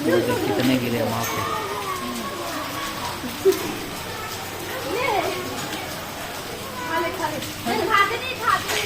देखो कितने गिरे वहाँ पे। खाले खाले खाते नहीं खाते